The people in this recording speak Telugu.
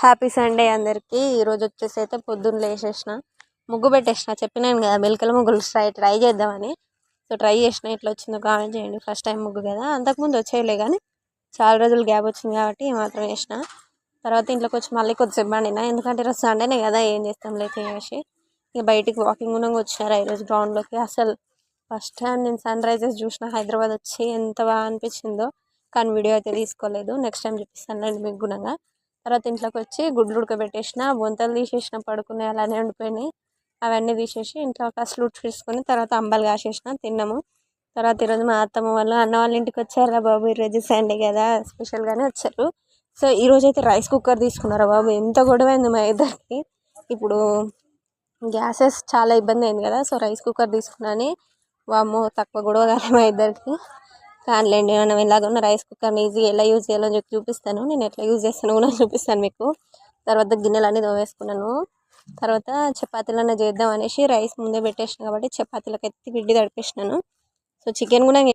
హ్యాపీ సండే అందరికీ. ఈరోజు వచ్చేసి అయితే పొద్దున్న లేచేసిన, ముగ్గు పెట్టేసిన. చెప్పినాను కదా మెలికల ముగ్గులు ట్రై చేద్దామని. సో ట్రై చేసిన, ఇట్లా వచ్చిందో కామెంట్ చేయండి. ఫస్ట్ టైం ముగ్గు కదా, అంతకుముందు వచ్చేయలే కానీ చాలా రోజులు గ్యాప్ వచ్చింది కాబట్టి మాత్రం వేసిన. తర్వాత ఇంట్లోకి వచ్చి మళ్ళీ కొద్దిసేపు పండిన, ఎందుకంటే ఈరోజు సండేనే కదా, ఏం చేస్తాం లేక చేసి ఇక బయటికి వాకింగ్ కూడా వచ్చినారు ఈరోజు గ్రౌండ్లోకి. అసలు ఫస్ట్ టైం నేను సన్ రైజెస్ చూసిన హైదరాబాద్ వచ్చి, ఎంత బాగా అనిపించిందో. కానీ వీడియో అయితే తీసుకోలేదు, నెక్స్ట్ టైం చూపిస్తాను మీకు గుణంగా. తర్వాత ఇంట్లోకి వచ్చి గుడ్లు ఉడకబెట్టేసిన, బొంతలు తీసేసిన, పడుకునే అలానే ఉండిపోయినాయి. అవన్నీ తీసేసి ఇంట్లో ఒక స్లూట్ తీసుకొని తర్వాత అంబలు కాసేసిన, తిన్నాము. తర్వాత ఈరోజు మా అత్తమ్మ వాళ్ళు అన్న వాళ్ళ ఇంటికి వచ్చారా బాబు, ఈరోజు సండే కదా స్పెషల్గానే వచ్చారు. సో ఈరోజు అయితే రైస్ కుక్కర్ తీసుకున్నారా బాబు, ఎంత గొడవ అయింది మా ఇద్దరికి. ఇప్పుడు గ్యాసెస్ చాలా ఇబ్బంది అయింది కదా, సో రైస్ కుక్కర్ తీసుకున్నాను. వామ్మో తక్కువ గొడవ కాలే మా ఇద్దరికి. కానిలేండి, మనం ఎలాగున్న రైస్ కుక్కర్ని ఈజీగా ఎలా యూజ్ చేయాలో చెప్పి చూపిస్తాను. నేను ఎట్లా యూజ్ చేస్తాను కూడా చూపిస్తాను మీకు. తర్వాత గిన్నెలన్నీ తోమేసుకున్నాను. తర్వాత చపాతీలన్నా చేద్దాం అనేసి రైస్ ముందే పెట్టేసిన కాబట్టి చపాతీలకు ఎత్తి పిండి తడిపేసినాను. సో చికెన్ కూడా